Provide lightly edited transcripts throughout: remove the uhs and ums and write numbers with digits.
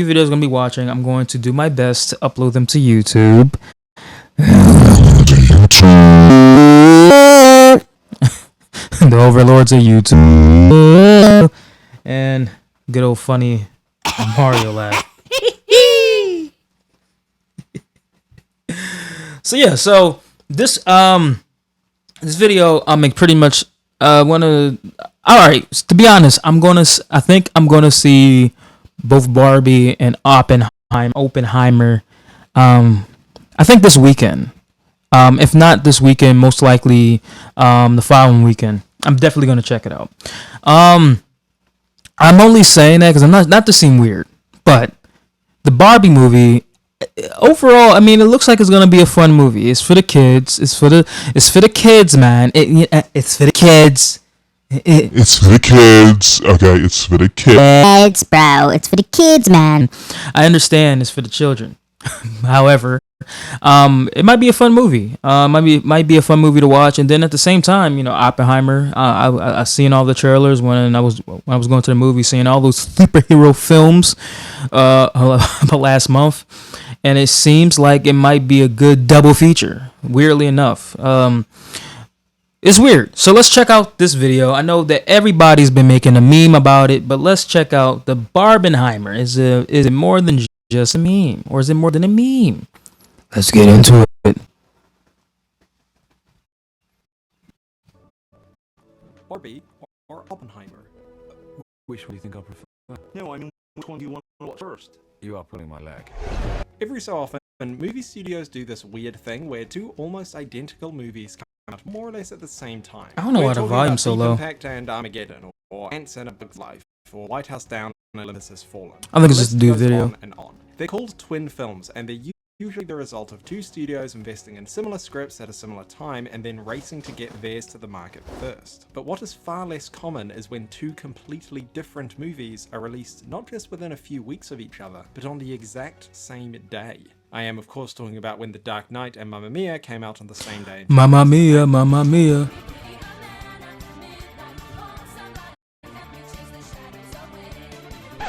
videos I'm gonna be watching. I'm going to do my best to upload them to YouTube. The overlords of YouTube. And good old funny Mario laugh. So this video I'm pretty much wanna. All right, to be honest, I think I'm gonna see both Barbie and Oppenheimer. I think this weekend. If not this weekend, most likely the following weekend. I'm definitely gonna check it out. I'm only saying that because I'm not to seem weird, but the Barbie movie overall, I mean, it looks like it's gonna be a fun movie. It's for the kids. It's for the kids, man. It's for the kids. It's for the kids. Okay, it's for the kids. Bro. It's for the kids, man. I understand it's for the children. However, it might be a fun movie. Might be a fun movie to watch. And then at the same time, Oppenheimer. I seen all the trailers when I was going to the movie, seeing all those superhero films last month, and it seems like it might be a good double feature. Weirdly enough, it's weird. So let's check out this video. I know that everybody's been making a meme about it, but let's check out the Barbenheimer. Is it more than just a meme, or is it more than a meme? Let's get into it. Barbie or Oppenheimer? Which one do you think I prefer? No, I mean, which one do you want to watch first? You are pulling my leg. Every so often, movie studios do this weird thing where two almost identical movies come out more or less at the same time. I don't know why the volume's so low. Impact and Armageddon, or Ants and a Bug's Life, or White House Down and Olympus Has Fallen. I think it's just a dude video. On and on. They're called twin films, and they're usually the result of two studios investing in similar scripts at a similar time and then racing to get theirs to the market first. But what is far less common is when two completely different movies are released not just within a few weeks of each other, but on the exact same day. I am of course talking about when The Dark Knight and Mamma Mia came out on the same day. Mamma Mia, Mamma Mia.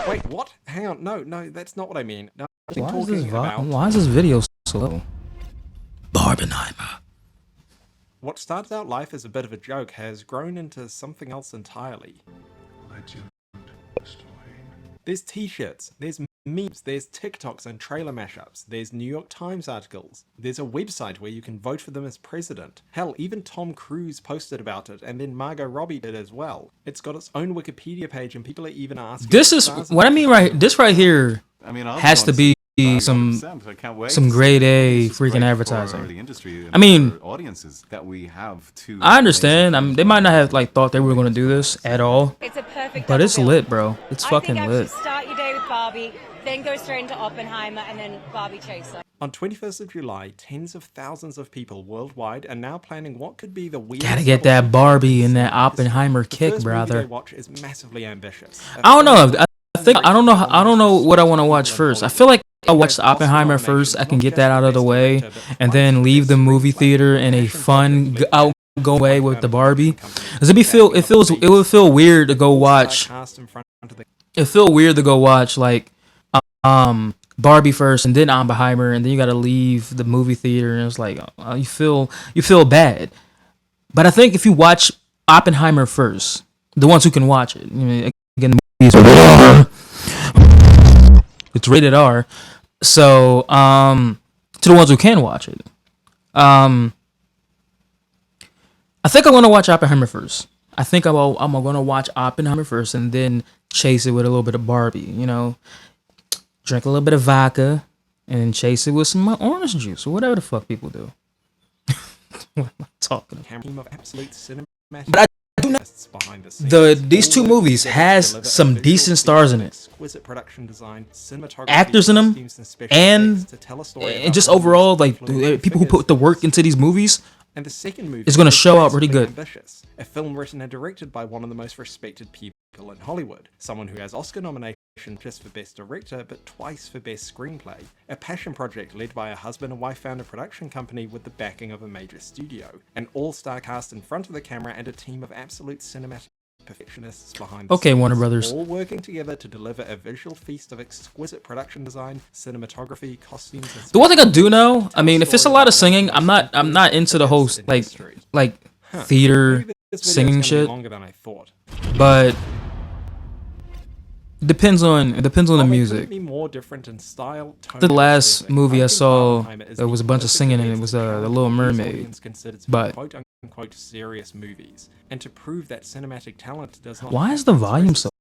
Wait, what? Hang on, no, that's not what I mean. No, Why is this video so low? Barbenheimer. What started out life as a bit of a joke has grown into something else entirely. There's t-shirts, there's memes, there's TikToks and trailer mashups, there's New York Times articles, there's a website where you can vote for them as president. Hell, even Tom Cruise posted about it, and then Margot Robbie did as well. It's got its own Wikipedia page, and people are even asking... This is what I mean, right? This right here has to be some grade A freaking advertising. I mean, I understand. They might not have thought they were going to do this at all. It's a perfect. But it's lit, bro. It's fucking lit. I think start your day with Barbie, then go straight into Oppenheimer, and then Barbie Chaser. On 21st of July, tens of thousands of people worldwide are now planning what could be the weirdest... Gotta get that Barbie and that Oppenheimer kick, brother. The watch is massively ambitious. I don't know. I don't know what I want to watch first. I feel like I'll watch the Oppenheimer first. I can get that out of the way, and then leave the movie theater in a fun outgoing way with the Barbie. Cause it would feel weird to go watch. It feel weird to go watch Barbie first and then Oppenheimer, and then you gotta leave the movie theater, and it's like you feel bad. But I think if you watch Oppenheimer first, the ones who can watch it, again, the movies are rated R. It's rated R. So to the ones who can watch it, I think I'm gonna watch Oppenheimer first. I think I'm gonna watch Oppenheimer first and then chase it with a little bit of Barbie. Drink a little bit of vodka and chase it with some orange juice or whatever the fuck people do. What am I talking about? But I do know these two movies has some decent stars in it. Actors in them, and just overall, people who put the work into these movies. And the second movie is going to show up pretty good. Ambitious, a film written and directed by one of the most respected people in Hollywood, someone who has Oscar nominations just for Best Director, but twice for Best Screenplay, a passion project led by a husband and wife founded production company with the backing of a major studio, an all-star cast in front of the camera, and a team of absolute cinematic perfectionists behind the Okay, scenes, Warner Brothers. all working together to deliver a visual feast of exquisite production design, cinematography, costumes, and The one thing I do know, I mean, if it's a lot of singing, I'm not into the whole like theater Maybe this video's singing gonna be shit. longer than I thought. But it depends on the While they music. couldn't be more different in style, tone, The and last aesthetic, movie I think saw, Barbenheimer is there the was a bunch of perfect singing, and it event was to The challenge Little what news Mermaid. audience considers to be But quote unquote serious movies, and to prove that cinematic talent does not. why have is the to volume express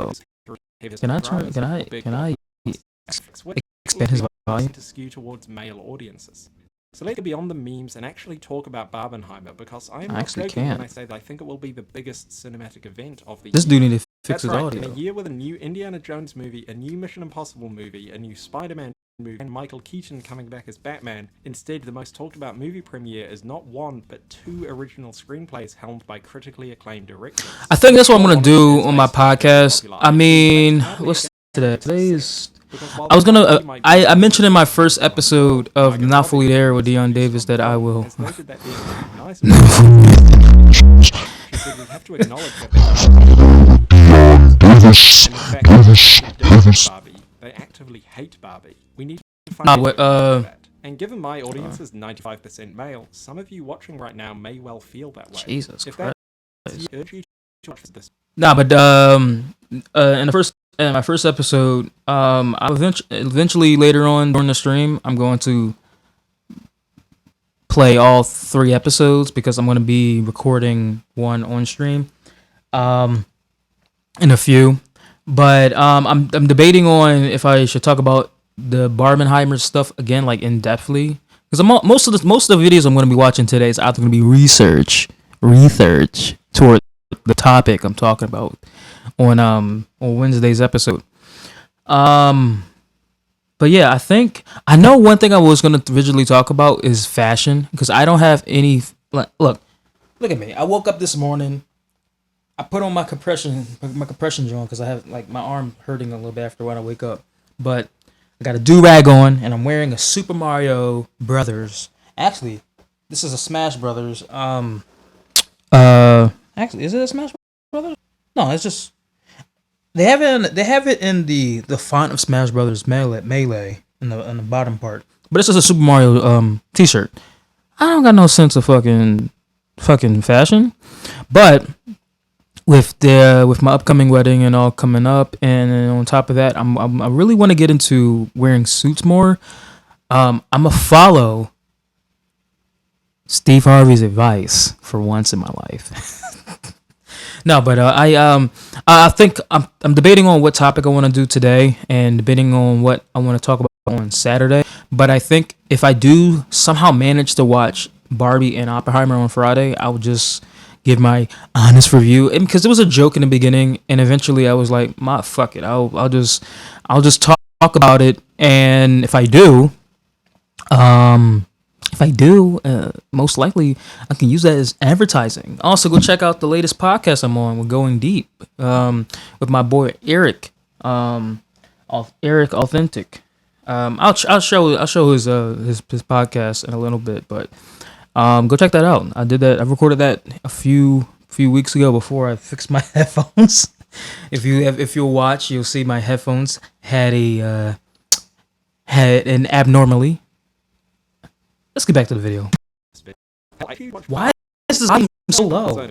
so? itself through heavy Can I dramas turn? or big Can I graphics, which expand his seem volume? to skew towards male audiences. So let's go beyond the memes and actually talk about Barbenheimer, because I am I not actually joking when can. I say that I think it will be the biggest cinematic event of the This year. dude need to fix That's his right, audio. in a year with a new Indiana Jones movie, a new Mission Impossible movie, a new Spider-Man movie, and Michael Keaton coming back as Batman, instead the most talked about movie premiere is not one, but two original screenplays helmed by critically acclaimed directors. I think that's what I'm gonna do on my podcast. I mean, what's today? Today is. I was gonna. I mentioned in my first episode of Not Fully There with Dion Davis that I will. She said we have to acknowledge that Davis, in fact, they don't hate Barbie. They actively hate Barbie. We need to find Nah, out what, that. And given my audience is 95% male, some of you watching right now may well feel that way. Jesus If Christ. that's you, urge you to watch this. Nah, but in my first episode, I eventually later on during the stream, I'm going to play all 3 episodes because I'm going to be recording one on stream, in a few. But I'm debating on if I should talk about the Barbenheimer stuff again, like in depthly, because most of the videos I'm going to be watching today is either going to be research toward the topic I'm talking about on Wednesday's episode. But yeah, I know one thing I was gonna originally talk about is fashion, because I don't have any. Look at me. I woke up this morning. I put on my compression joint because I have like my arm hurting a little bit after when I wake up. But I got a do-rag on and I'm wearing a Super Mario Brothers. Actually, this is a Smash Brothers. Actually, is it a Smash Brothers? No, it's just they have it in the font of Smash Brothers Melee in the bottom part. But it's just a Super Mario t-shirt. I don't got no sense of fucking fashion. But with my upcoming wedding and all coming up, and on top of that, I really want to get into wearing suits more. I'm gonna follow Steve Harvey's advice for once in my life. No, but I think I'm debating on what topic I want to do today, and debating on what I want to talk about on Saturday. But I think if I do somehow manage to watch Barbie and Oppenheimer on Friday, I will just give my honest review. And because it was a joke in the beginning, and eventually I was like, fuck it, I'll just talk about it. And if I do, most likely I can use that as advertising. Also, go check out the latest podcast I'm on. We're Going Deep with my boy Eric, Eric Authentic. I'll show his podcast in a little bit, but go check that out. I did that. I recorded that a few weeks ago before I fixed my headphones. If you'll watch, you'll see my headphones had an abnormally. Let's get back to the video. Why is this volume so low?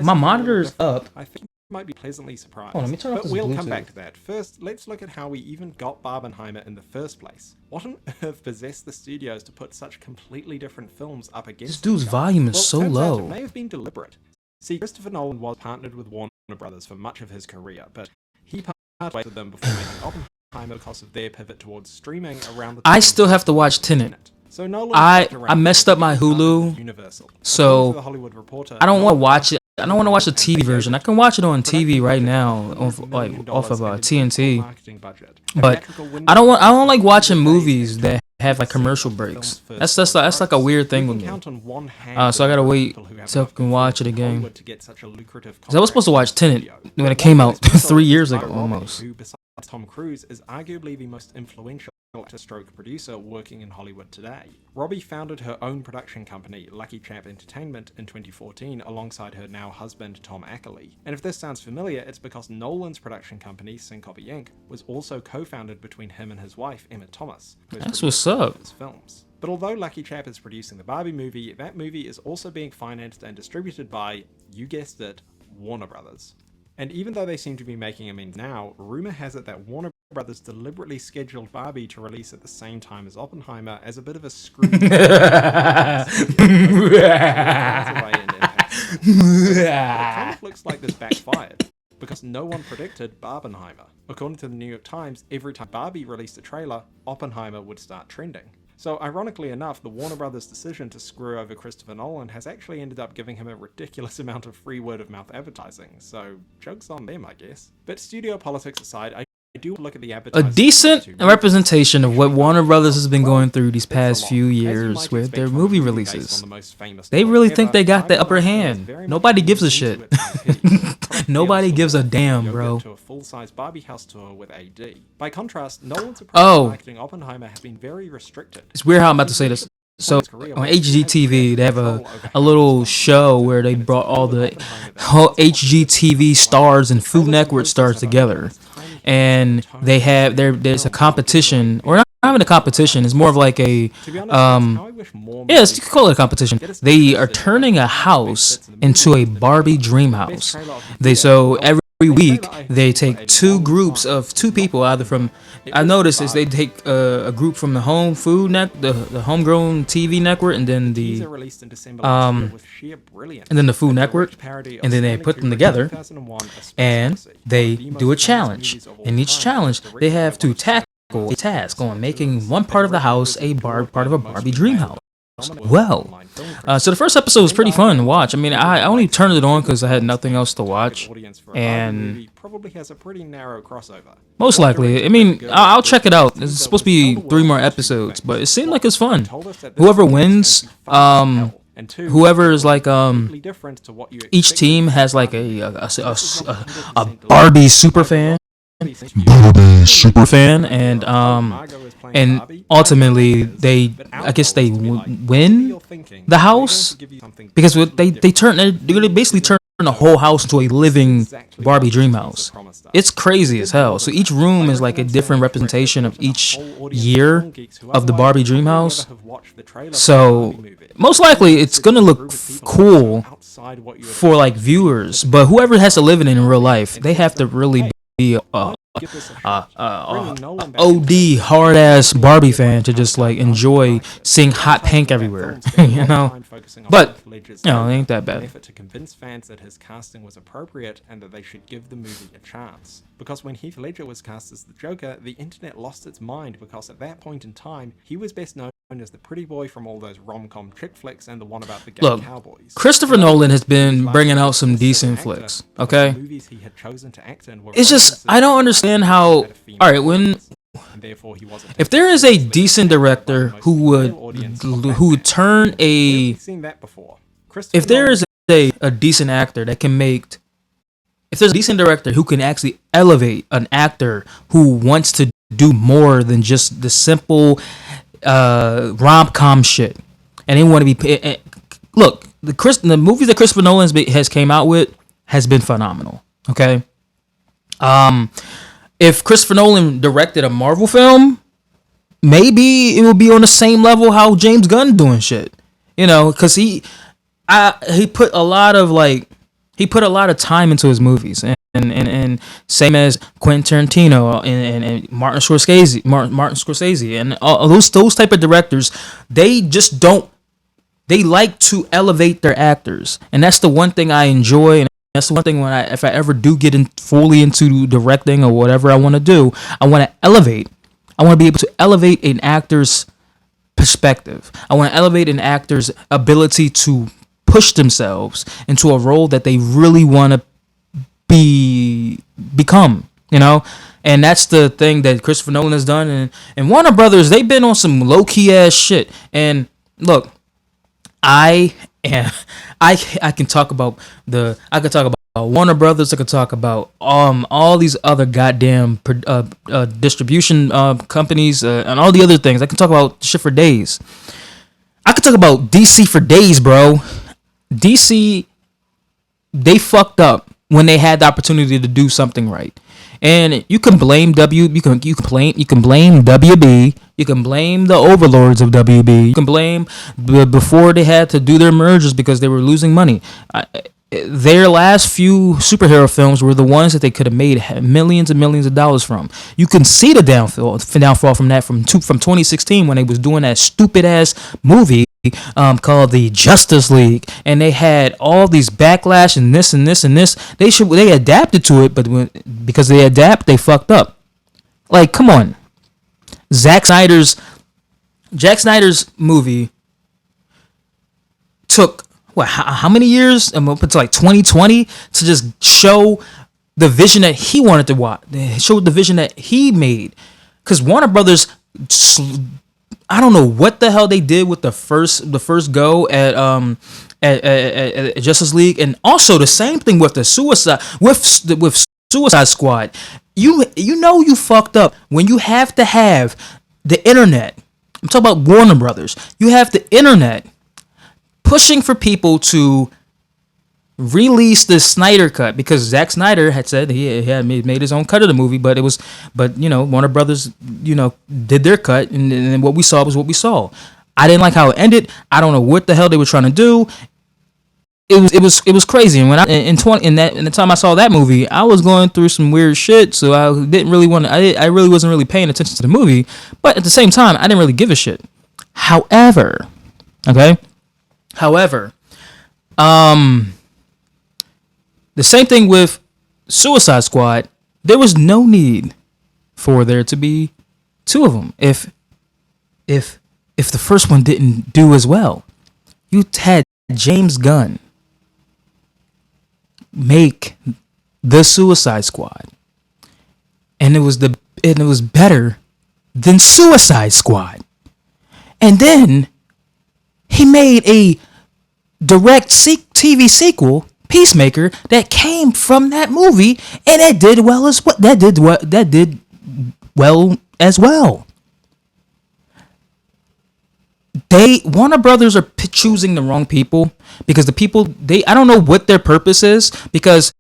My monitor is up. I think you might be pleasantly surprised. Hold on, let me turn off but this we'll Bluetooth. come back to that. First, let's look at how we even got Barbenheimer in the first place. What on earth possessed the studios to put such completely different films up against This dude's each other? volume is Well, so turns out low. It may have been deliberate. See, Christopher Nolan was partnered with Warner Brothers for much of his career, but he parted ways with them before making Oppenheimer because of their pivot towards streaming around the time I still have to watch Tenet. So Nolan I messed up my Hulu, Universal. so According to the Hollywood Reporter, I don't want to Nolan watch it. I don't want to watch the TV version. I can watch it on TV right now, off of TNT. But I don't like watching movies that have like commercial breaks. That's like a weird thing with me. So I gotta wait till I can watch it again. 'Cause I was supposed to watch Tenet when it came out 3 years ago almost. Who, besides Tom Cruise, is arguably the most influential stroke producer working in Hollywood today. Robbie founded her own production company, Lucky Chap Entertainment, in 2014 alongside her now husband Tom Ackerley. And if this sounds familiar, it's because Nolan's production company, Syncopy Inc., was also co-founded between him and his wife, Emma Thomas. That's what's up. His films. But although Lucky Chap is producing the Barbie movie, that movie is also being financed and distributed by, you guessed it, Warner Brothers. And even though they seem to be making amends now, rumor has it that Warner Brothers deliberately scheduled Barbie to release at the same time as Oppenheimer as a bit of a screw. The kind of looks like this backfired, because no one predicted Barbenheimer. According to the New York Times, every time Barbie released a trailer, Oppenheimer would start trending. So ironically enough, the Warner Brothers' decision to screw over Christopher Nolan has actually ended up giving him a ridiculous amount of free word-of-mouth advertising, so joke's on them, I guess. But studio politics aside, I do look at the advertising. A decent representation of what Warner Brothers has been going through these past few years with their movie releases. They really think they got the upper hand. Nobody gives a shit. Nobody gives a damn, bro. To a full-size Barbie house tour with AD. By contrast, Nolan's approach to marketing Oppenheimer has been very restricted. It's weird how I'm about to say this. So on HGTV, they have a little show where they brought all the HGTV stars and Food Network stars together, and they have there's a competition, or not even a competition. It's more of like a yes, you could call it a competition. They are turning a house into a Barbie dream house. So every week they take two groups of two people, either from, I noticed is they take a group from the home food the homegrown TV network, and then the Food Network, and then they put them together and they do a challenge. In each challenge, they have to tackle a task on making one part of the house part of a Barbie dream house. Well, so the first episode was pretty fun to watch. I mean, I only turned it on because I had nothing else to watch, and probably has a pretty narrow crossover. Most likely, I mean, I'll check it out. It's supposed to be 3 more episodes, but it seemed like it's fun. Whoever wins, whoever is like each team has like a Barbie super fan. And ultimately they win the house, because they basically turn the whole house into a living Barbie dream house. It's crazy as hell. So each room is like a different representation of each year of the Barbie dream house. So most likely it's gonna look cool for like viewers, but whoever has to live in real life, they have to really be OD hard ass Barbie fan to just like enjoy seeing hot pink everywhere, you know. But it ain't that bad. Effort to convince fans that his casting was appropriate and that they should give the movie a chance. Because when Heath Ledger was cast as the Joker, the internet lost its mind, because at that point in time he was best known as the pretty boy from all those rom-com chick flicks and the one about the gay cowboys. Christopher Nolan has been bringing out some decent flicks, okay? It's just, I don't understand how, alright, if there is a decent director who would turn if there is a decent actor that can make, if there's a decent director who can actually elevate an actor who wants to do more than just the simple rom-com shit, and they want to be look, the movies that Christopher Nolan has came out with has been phenomenal, okay? If Christopher Nolan directed a Marvel film, maybe it would be on the same level how James Gunn doing shit, you know, because he put a lot of time into his movies, and same as Quentin Tarantino and Martin Scorsese and all those type of directors, they like to elevate their actors, and that's the one thing I enjoy, and that's the one thing if I ever do get fully into directing or whatever I want to do, I want to be able to elevate an actor's perspective. I want to elevate an actor's ability to push themselves into a role that they really want to become, you know. And that's the thing that Christopher Nolan has done, and Warner Brothers, they've been on some low-key ass shit. And look, I can talk about Warner Brothers. I could talk about all these other goddamn distribution companies and all the other things. I can talk about shit for days. I could talk about DC for days, bro. DC, they fucked up when they had the opportunity to do something right. And you can blame you can blame WB, you can blame the overlords of WB, you can blame before they had to do their mergers because they were losing money. Their last few superhero films were the ones that they could have made millions and millions of dollars from. You can see the downfall from that from 2016 when they was doing that stupid ass movie called the Justice League, and they had all these backlash and this and this and this. They adapted to it, but because they they fucked up. Like, come on, Zack Snyder's movie took how many years up until like 2020 to just show the vision that he wanted to watch, show the vision that he made, because Warner Brothers, I don't know what the hell they did with the first go at Justice League, and also the same thing with the Suicide Squad. You know you fucked up when you have to have the internet. I'm talking about Warner Brothers. You have the internet pushing for people to release the Snyder cut, because Zack Snyder had said he had made his own cut of the movie, but Warner Brothers did their cut, and what we saw was what we saw. I didn't like how it ended. I don't know what the hell they were trying to do. It was crazy. And when in the time I saw that movie, I was going through some weird shit, so I didn't really want to. I really wasn't really paying attention to the movie, but at the same time, I didn't really give a shit. However, the same thing with Suicide Squad. There was no need for there to be two of them. If the first one didn't do as well, you had James Gunn make the Suicide Squad, and it was better than Suicide Squad. And then he made a direct TV sequel, Peacemaker, that came from that movie, and it did well as well. That did well as well. Warner Brothers are choosing the wrong people, because the people I don't know what their purpose is, because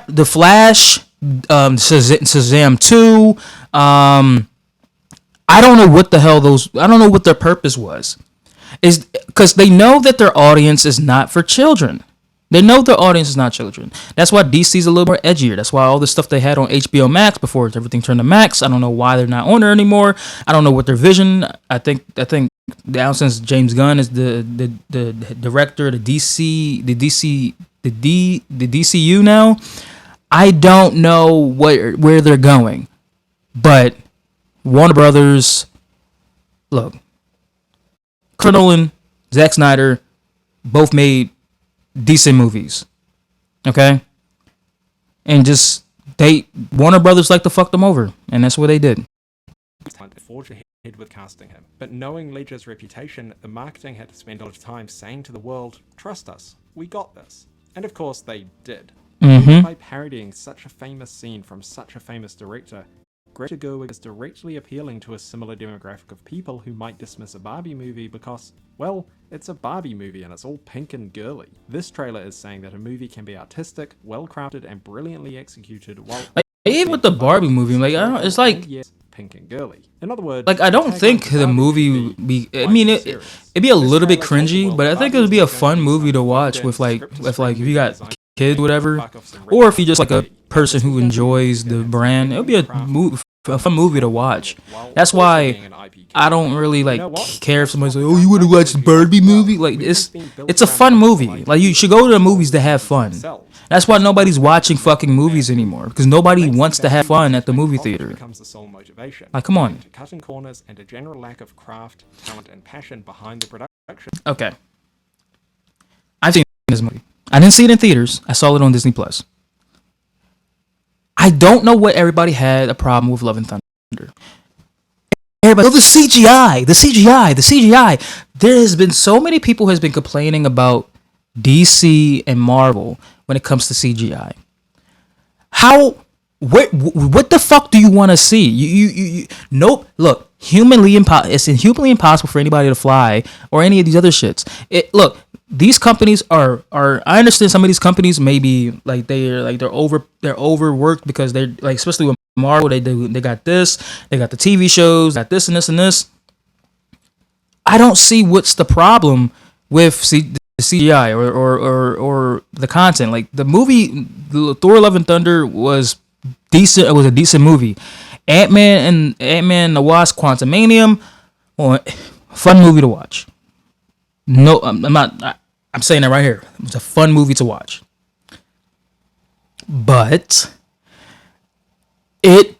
the Flash, Shazam 2, I don't know what the hell I don't know what their purpose was. Is because they know that their audience is not for children. They know their audience is not children. That's why DC's a little more edgier. That's why all the stuff they had on HBO Max before everything turned to Max, I don't know why they're not on there anymore. I don't know what their vision. I think now, since James Gunn is the director of the DCU now, I don't know where they're going. But Warner Brothers, look, Christopher Nolan, Zack Snyder, both made decent movies, okay? And just Warner Brothers like to fuck them over, and that's what they did. Forge ahead with casting him, but knowing Ledger's reputation, the marketing had to spend a lot of time saying to the world, "Trust us, we got this," and of course they did. By parodying such a famous scene from such a famous director, Greta Gerwig is directly appealing to a similar demographic of people who might dismiss a Barbie movie because, well, it's a Barbie movie and it's all pink and girly. This trailer is saying that a movie can be artistic, well-crafted, and brilliantly executed while... Even with the Barbie movie, it's like... Yes, pink and girly. In other words... I don't think the movie would be... I mean, it'd be a little bit cringy, but I think it would be a fun movie to watch with if you got kids, whatever, or if you just like a person who enjoys the brand. It would be a fun movie to watch. That's why I don't really care if somebody's like, "Oh, you want to watch the Barbie movie?" Like, it's a fun movie. Like, you should go to the movies to have fun. That's why nobody's watching fucking movies anymore, because nobody wants to have fun at the movie theater. Like, come on. Cutting corners and a general lack of craft, talent, and passion behind the production. Okay, I've seen this movie. I didn't see it in theaters. I saw it on Disney Plus. I don't know what everybody had a problem with Love and Thunder. Everybody, the CGI. There has been so many people who has been complaining about DC and Marvel when it comes to CGI. How? What the fuck do you want to see? You nope. Look, it's humanly impossible for anybody to fly or any of these other shits. Look, these companies are. I understand some of these companies maybe like they're overworked because they're like, especially with Marvel, they got this, they got the TV shows, got this and this and this. I don't see what's the problem with the CGI or the content. Like the movie, Thor: Love and Thunder was decent. It was a decent movie. Ant-Man and the Wasp: Quantumanium, fun movie to watch. No, I'm not. I'm saying that right here. It's a fun movie to watch. But it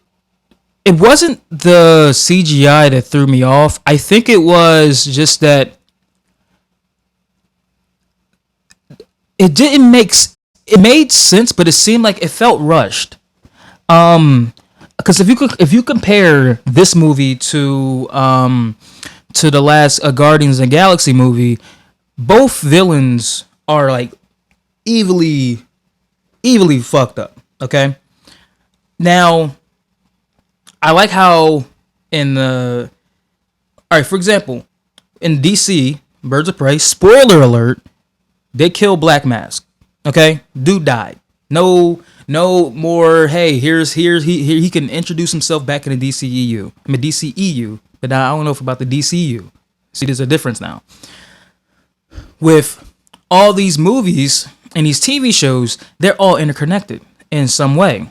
wasn't the CGI that threw me off. I think it was just that it made sense, but it seemed like it felt rushed. Because if you compare this movie to the last Guardians of the Galaxy movie, both villains are like evilly fucked up. Okay, now I like how all right, for example, in DC Birds of Prey, spoiler alert, they kill Black Mask. Okay, dude died. No more. Hey, he can introduce himself back in the DCEU. I mean DCEU, but now I don't know if about the DCU. See, there's a difference now. With all these movies and these TV shows, they're all interconnected in some way.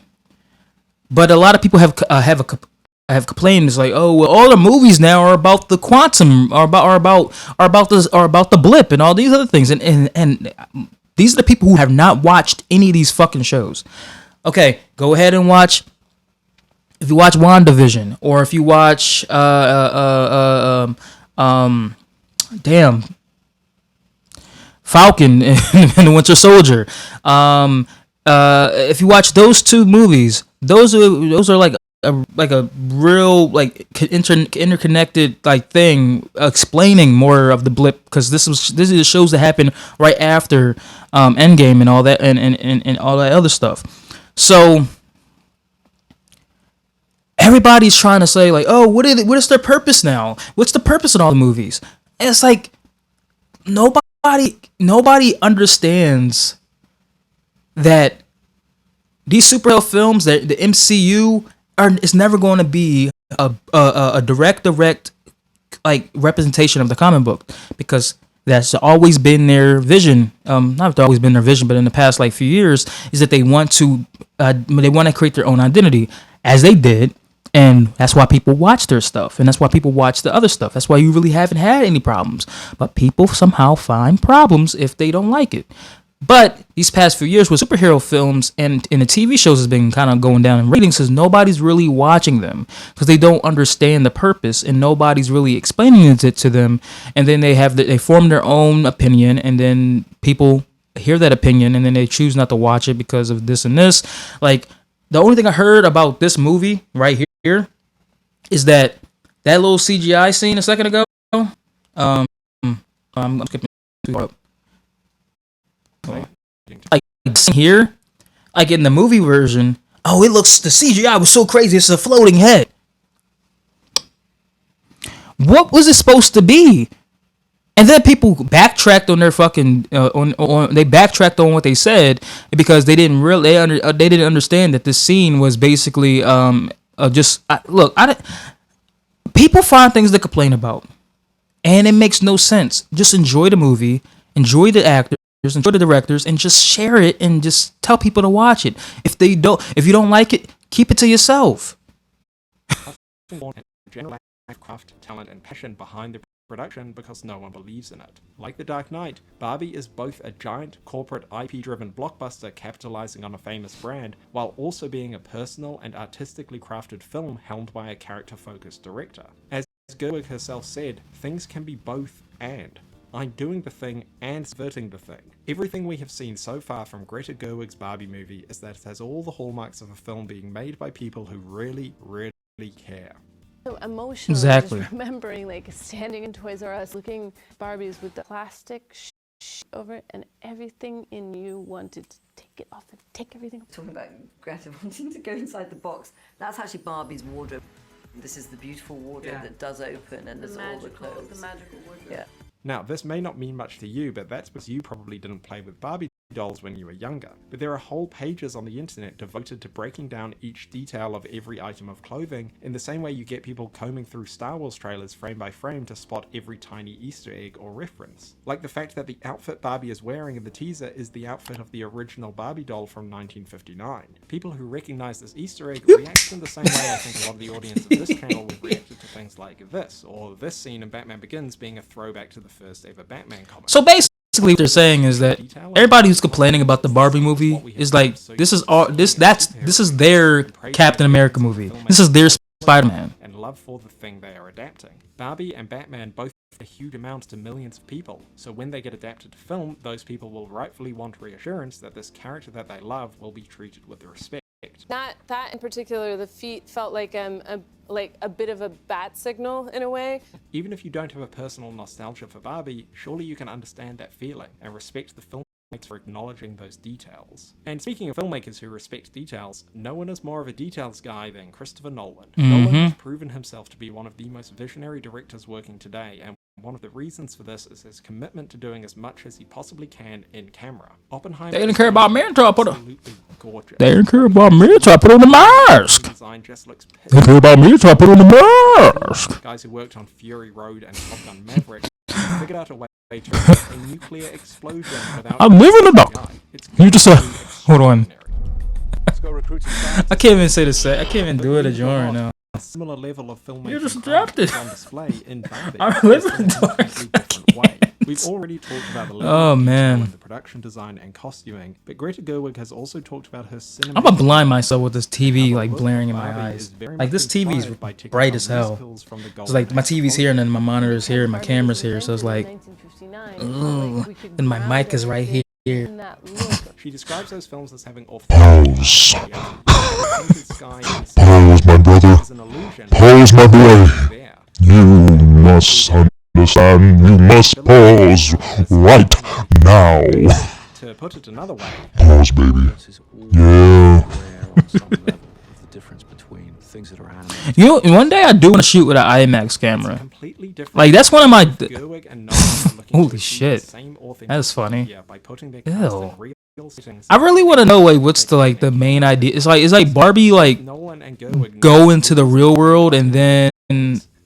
But a lot of people have complained. It's like, oh, well, all the movies now are about the quantum, are about the blip and all these other things, and these are the people who have not watched any of these fucking shows. Okay, go ahead and watch. If you watch WandaVision, or if you watch Falcon and the Winter Soldier, if you watch those two movies, those are like a real like interconnected like thing, explaining more of the blip, because this is the shows that happen right after Endgame and all that and all that other stuff. So everybody's trying to say like, oh, what is their purpose now? What's the purpose in all the movies? And it's like nobody understands that these superhero films, that the MCU is never going to be a direct like representation of the comic book, because that's always been their vision. Not always been their vision, but in the past like few years, is that they want to create their own identity, as they did. And that's why people watch their stuff, and that's why people watch the other stuff. That's why you really haven't had any problems. But people somehow find problems if they don't like it. But these past few years with superhero films and the TV shows has been kind of going down in ratings because nobody's really watching them, because they don't understand the purpose and nobody's really explaining it to them. And then they form their own opinion, and then people hear that opinion and then they choose not to watch it because of this and this. Like, the only thing I heard about this movie right here is that little CGI scene a second ago. I'm skipping too far up. Like here, like in the movie version, the CGI was so crazy, it's a floating head. What was it supposed to be? And then people backtracked on their fucking they backtracked on what they said, because they didn't understand that this scene was basically people find things to complain about, and it makes no sense. Just enjoy the movie, enjoy the actors, enjoy the directors, and just share it and just tell people to watch it. If you don't like it, keep it to yourself. General craft, talent, and passion behind the production, because no one believes in it. Like The Dark Knight, Barbie is both a giant corporate IP-driven blockbuster capitalizing on a famous brand, while also being a personal and artistically crafted film helmed by a character-focused director. As Gerwig herself said, things can be both and. I'm doing the thing and subverting the thing. Everything we have seen so far from Greta Gerwig's Barbie movie is that it has all the hallmarks of a film being made by people who really, really care. So emotional. Exactly. Just remembering like standing in Toys R Us looking Barbies with the plastic over it, and everything in you wanted to take it off and take everything off. Talking about Greta wanting to go inside the box, that's actually Barbie's wardrobe. This is the beautiful wardrobe that does open, and there's all the clothes. The magical wardrobe. Yeah. Now, this may not mean much to you, but that's because you probably didn't play with Barbie dolls when you were younger. But there are whole pages on the internet devoted to breaking down each detail of every item of clothing, in the same way you get people combing through Star Wars trailers frame by frame to spot every tiny Easter egg or reference. Like the fact that the outfit Barbie is wearing in the teaser is the outfit of the original Barbie doll from 1959. People who recognize this Easter egg react in the same way I think a lot of the audience of this channel will react to things like this, or this scene in Batman Begins being a throwback to the first ever Batman comic. So basically what they're saying is that everybody who's complaining about the Barbie movie is like, this is their Captain America movie. This is their Spider-Man. And love for the thing they are adapting. Barbie and Batman both a huge amounts to millions of people, so when they get adapted to film, those people will rightfully want reassurance that this character that they love will be treated with respect. That in particular, the feet felt like a bit of a bat signal in a way. Even if you don't have a personal nostalgia for Barbie, surely you can understand that feeling and respect the filmmakers for acknowledging those details. And speaking of filmmakers who respect details, no one is more of a details guy than Christopher Nolan. Nolan has proven himself to be one of the most visionary directors working today, and one of the reasons for this is his commitment to doing as much as he possibly can in camera. Oppenheimer They didn't care about me until I put gorgeous. They didn't care about me until I put on the mask. Design just looks They didn't care about me until I put on the mask. Guys who worked on Fury Road and Top Gun Maverick figured out a way to create a nuclear explosion without... I'm leaving it up. You just hold on. I can't even say the same. I can't even do it at John right now. A similar level of filmmaking You just dropped it. on display in Barbie. I'm living in dark. We've already talked about the level Oh man, of the production design and costuming, but Greta Gerwig has also talked about her cinema. I'm gonna blind myself with this TV like blaring in my eyes. Like this TV is bright as hell. It's like my TV's here and then my monitor is here and my camera's here, so it's like, ugh. And my mic is right here. She describes those films as having Pause. Pause, my brother. Pause, my boy. You must understand. You must pause right now. To put it another way, Pause, baby. Yeah. You know, one day I do want to shoot with an IMAX camera. completely different. Like that's one of my. Gerwig and Nolan are looking Holy to shit. the same That's funny. idea by putting their cast in Ew. real settings. I really want to know like what's the main idea. It's like Barbie like Nolan and Gerwig go into the real world and then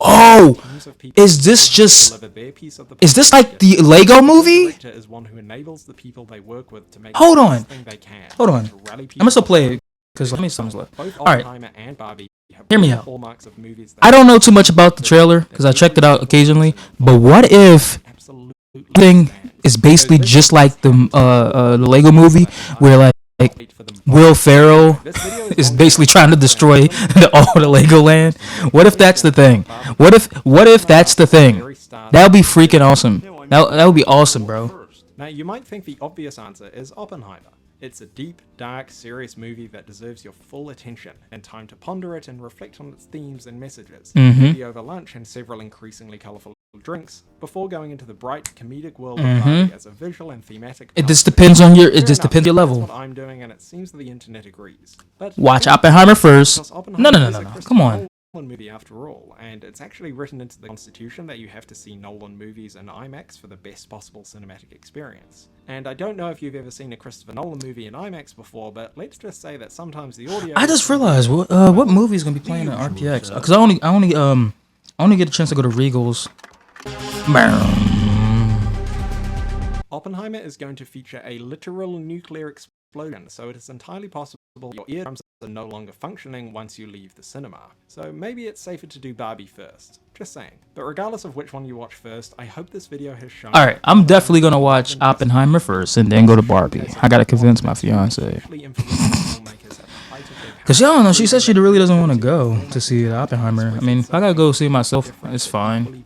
oh, teams of people is this just deliver their piece of the is this like the Lego movie? director is one who enables the people they work with to make Hold the on. best thing they can. Hold on. To rally I'm people gonna still play together. it because let me songs left. Both All right. Oppenheimer and Barbie have Hear me real out. hallmarks of movies that I don't know too much about the trailer because I checked it out occasionally. But what if absolutely thing is basically just like the Lego movie where like wait for them. Will Ferrell This video is long basically enough trying to to destroy all the Legoland? What if that's the thing? What if that's the thing? That would be freaking awesome. That would be awesome, bro. Now, you might think the obvious answer is Oppenheimer. It's a deep, dark, serious movie that deserves your full attention and time to ponder it and reflect on its themes and messages. Maybe over lunch and several increasingly colourful drinks before going into the bright, comedic world of Barbie as a visual and thematic. It just depends on your Fair enough, level. That's what I'm doing, and it seems that the internet agrees. But Watch Oppenheimer first. because Oppenheimer No. is a Come Christopher on. Nolan movie after all, and it's actually written into the Constitution that you have to see Nolan movies in IMAX for the best possible cinematic experience. And I don't know if you've ever seen a Christopher Nolan movie in IMAX before, but let's just say that sometimes the audio. I just realized what movie is gonna be playing on RPX because I only get a chance to go to Regal's. Oppenheimer is going to feature a literal nuclear explosion, so it is entirely possible your eardrums are no longer functioning once you leave the cinema. So maybe it's safer to do Barbie first. Just saying. But regardless of which one you watch first, I hope this video has shown. All right, I'm definitely gonna watch Oppenheimer first and then go to Barbie. I gotta convince my fiance. Cause y'all know she said she really doesn't want to go to see Oppenheimer. I mean, if I gotta go see it myself, it's fine.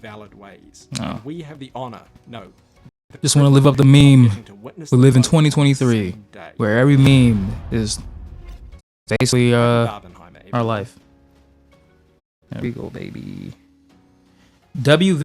No. We have the honor. No. Just want to live up the meme. We live in 2023, where every meme is basically our life. There we go, baby. W